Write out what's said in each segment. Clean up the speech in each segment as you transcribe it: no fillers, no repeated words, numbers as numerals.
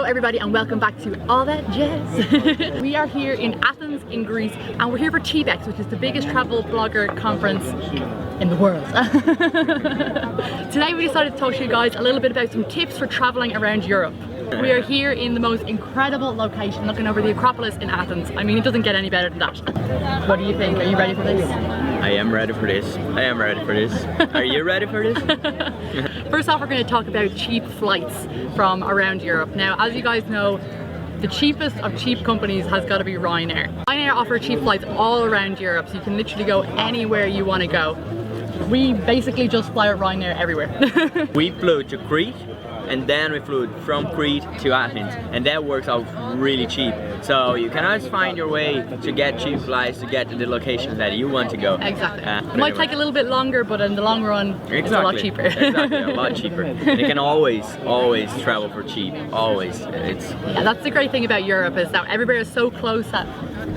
everybody and welcome back to That Jess. We are here in Athens in Greece and we're here for TBEX, which is the biggest travel blogger conference in the world. Today we decided to talk to you guys a little bit about some tips for traveling around Europe. We are here in the most incredible location looking over the Acropolis in Athens. I mean, it doesn't get any better than that. What do you think? Are you ready for this? I am ready for this. I am ready for this. Are you ready for this? First off, we're going to talk about cheap flights from around Europe. Now, as you guys know, the cheapest of cheap companies has got to be Ryanair. Ryanair offer cheap flights all around Europe, so you can literally go anywhere you want to go. We basically just fly with Ryanair everywhere. We flew to Crete, and then we flew from Crete to Athens, and that works out really cheap. So you can always find your way to get cheap flights to get to the locations that you want to go. Exactly. It might take a little bit longer, but in the long run, it's a lot cheaper. Exactly, a lot cheaper. And you can always travel for cheap. Always. Yeah, that's the great thing about Europe, is that everybody is so close that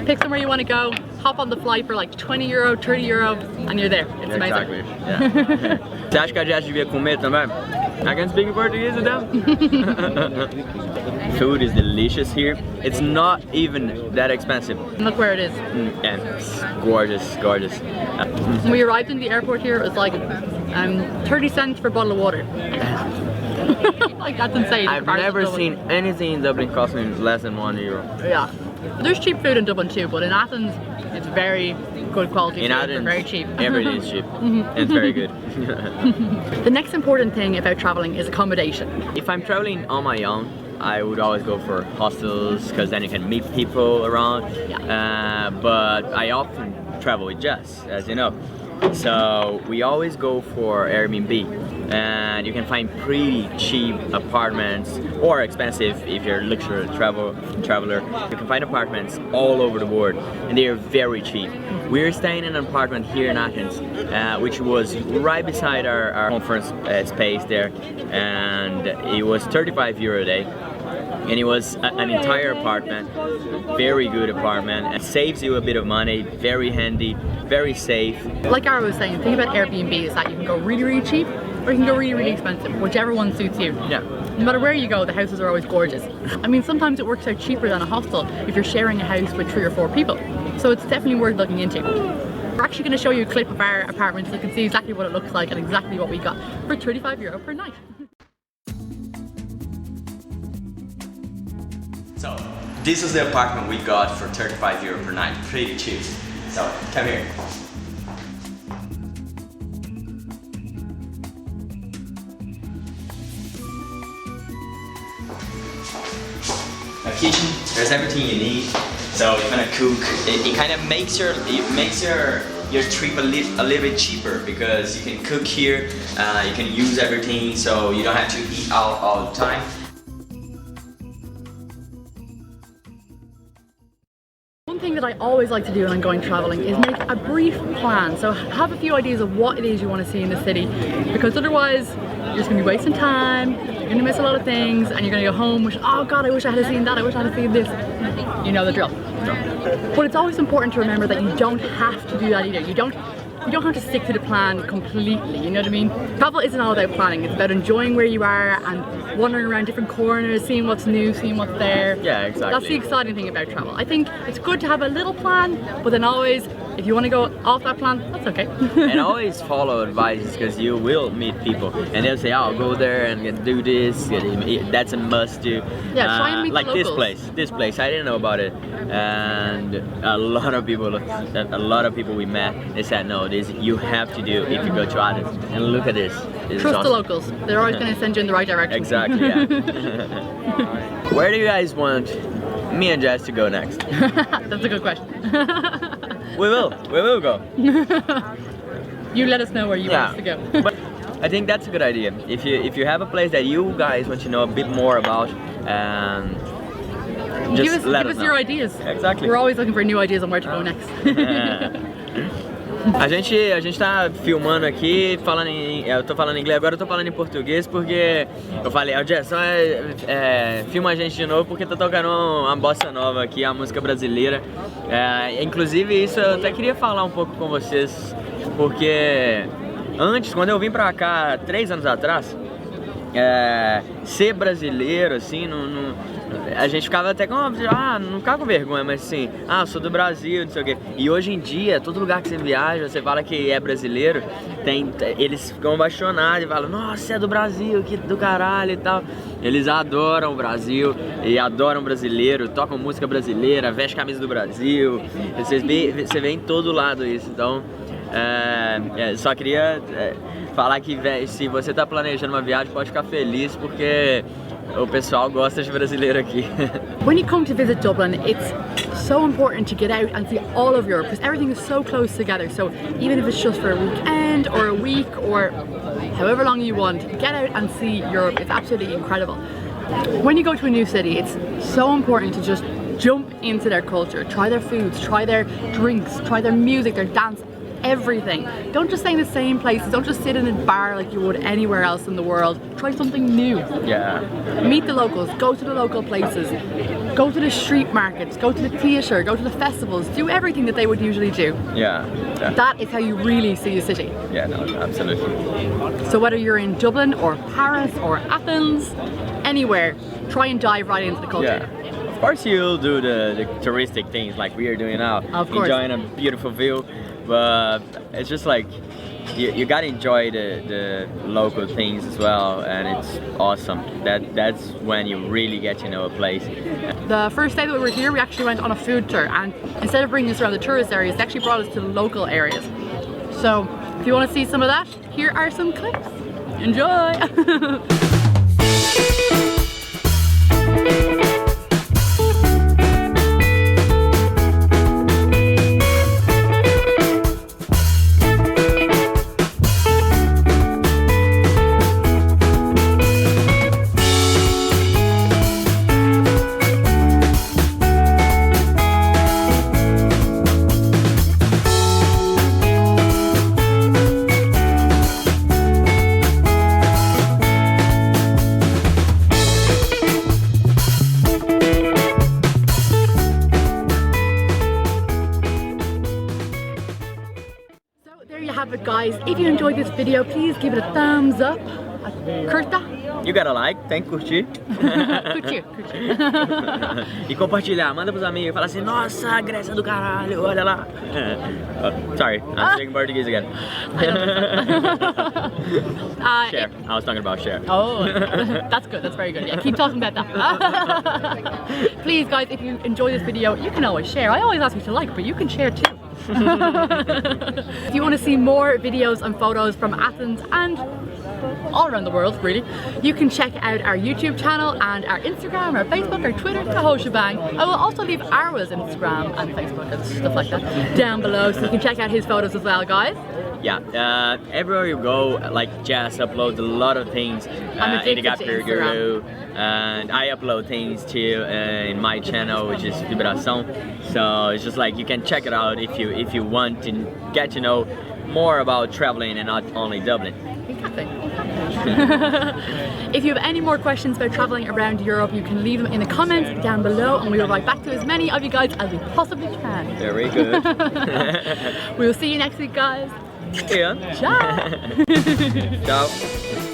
pick somewhere you want to go, hop on the flight for like 20 euro, 30 euro, and you're there. It's amazing. Exactly. Yeah. Você acha que a Jess devia comer também? I can speak Portuguese with them. Food is delicious here. It's not even that expensive. Look where it is. And it's gorgeous, gorgeous. When we arrived in the airport here, it was like 30 cents for a bottle of water. Like, that's insane. I've never seen anything in Dublin costing less than €1. Yeah. There's cheap food in Dublin too, but in Athens, it's very good quality food. Athens, very cheap. Everything is cheap. And it's very good. The next important thing about traveling is accommodation. If I'm traveling on my own, I would always go for hostels because then you can meet people around. Yeah. But I often travel with Jess, as you know. So we always go for Airbnb, and you can find pretty cheap apartments, or expensive if you're a luxury traveler. You can find apartments all over the world, and they are very cheap. We're staying in an apartment here in Athens, which was right beside our conference space there, and it was €35 a day. And it was an entire apartment, very good apartment. It saves you a bit of money, very handy, very safe. Like Aruã was saying, the thing about Airbnb is that you can go really, really cheap, or you can go really, really expensive, whichever one suits you. Yeah. No matter where you go, the houses are always gorgeous. I mean, sometimes it works out cheaper than a hostel if you're sharing a house with 3 or 4 people. So it's definitely worth looking into. We're actually going to show you a clip of our apartment so you can see exactly what it looks like and exactly what we got for €35 per night. So, this is the apartment we got for €35 per night, pretty cheap. So, come here. A kitchen, there's everything you need. So you're gonna cook. It kind of makes your trip a little bit cheaper because you can cook here. You can use everything, so you don't have to eat out all the time. One thing that I always like to do when I'm going traveling is make a brief plan. So have a few ideas of what it is you want to see in the city, because otherwise you're just going to be wasting time, you're going to miss a lot of things, and you're going to go home with, oh god, I wish I had seen that, I wish I had seen this. You know the drill. But it's always important to remember that you don't have to do that either. You don't have to stick to the plan completely, you know what I mean? Travel isn't all about planning, it's about enjoying where you are and wandering around different corners, seeing what's new, seeing what's there. Yeah, exactly. That's the exciting thing about travel. I think it's good to have a little plan, but then always, if you want to go off that plan, that's okay. And always follow advice, because you will meet people and they'll say, oh, go there and do this, that's a must do. Yeah, try and meet like the locals. this place, I didn't know about it. And a lot of people we met, they said, no, this you have to do if you go to Athens. And look at this. Trust awesome. The locals. They're always going to send you in the right direction. Exactly, yeah. Where do you guys want me and Jess to go next? That's a good question. We will go. You let us know where you want us to go. But I think that's a good idea. If you have a place that you guys want to know a bit more about, just give us your ideas. Exactly. We're always looking for new ideas on where to go next. A gente tá filmando aqui, eu tô falando em inglês, agora eu tô falando em português porque eu falei, Jess, filma a gente de novo porque tá tocando uma bossa nova aqui, a música brasileira. Inclusive isso eu até queria falar um pouco com vocês, porque antes, quando eu vim pra cá 3 anos atrás, ser brasileiro assim, a gente ficava até com, não ficava com vergonha, mas assim, eu sou do Brasil, não sei o quê. E hoje em dia, todo lugar que você viaja, você fala que é brasileiro, eles ficam apaixonados e falam, nossa, você é do Brasil, que do caralho e tal. Eles adoram o Brasil e adoram brasileiro, tocam música brasileira, vestem camisa do Brasil. Você vê em todo lado isso, então só queria falar que se você tá planejando uma viagem, pode ficar feliz porque o pessoal gosta de brasileiro aqui. When you come to visit Dublin, it's so important to get out and see all of Europe because everything is so close together. So even if it's just for a weekend or a week or however long you want, get out and see Europe. It's absolutely incredible. When you go to a new city, it's so important to just jump into their culture, try their foods, try their drinks, try their music, their dance, everything. Don't just stay in the same places, don't just sit in a bar like you would anywhere else in the world. Try something new. Yeah. Meet the locals, go to the local places, go to the street markets, go to the theatre, go to the festivals, do everything that they would usually do. Yeah. That is how you really see a city. Yeah, no, absolutely. So whether you're in Dublin or Paris or Athens, anywhere, try and dive right into the culture. Yeah. Of course you'll do the touristic things like we are doing now. Of course. Enjoying a beautiful view, but it's just like you gotta enjoy the local things as well, and it's awesome. That's when you really get to know a place. The first day that we were here, we actually went on a food tour, and instead of bringing us around the tourist areas, they actually brought us to the local areas. So if you want to see some of that, here are some clips. Enjoy! Guys, if you enjoyed this video, please give it a thumbs up. Curta. You gotta like, tem que curtir. Curtir. E compartilhar, manda pros amigos, fala assim, nossa, Grécia do caralho, olha lá. Sorry, I'm speaking Portuguese again. Share, I was talking about share. Oh, that's good, that's very good. Yeah, keep talking about that. Please guys, if you enjoy this video, you can always share. I always ask you to like, but you can share too. If you want to see more videos and photos from Athens and all around the world really, you can check out our YouTube channel and our Instagram, our Facebook, our Twitter, the whole shebang. I will also leave Aruã's Instagram and Facebook and stuff like that down below, so you can check out his photos as well, guys. Yeah, everywhere you go, like Jess uploads a lot of things in the Guru, and I upload things too in my channel, which is Vibração. So it's just like you can check it out if you want to get to know more about traveling and not only Dublin. Exactly. If you have any more questions about traveling around Europe, you can leave them in the comments down below, and we will write back to as many of you guys as we possibly can. Very good. We will see you next week, guys. Yeah. Ciao. Ciao.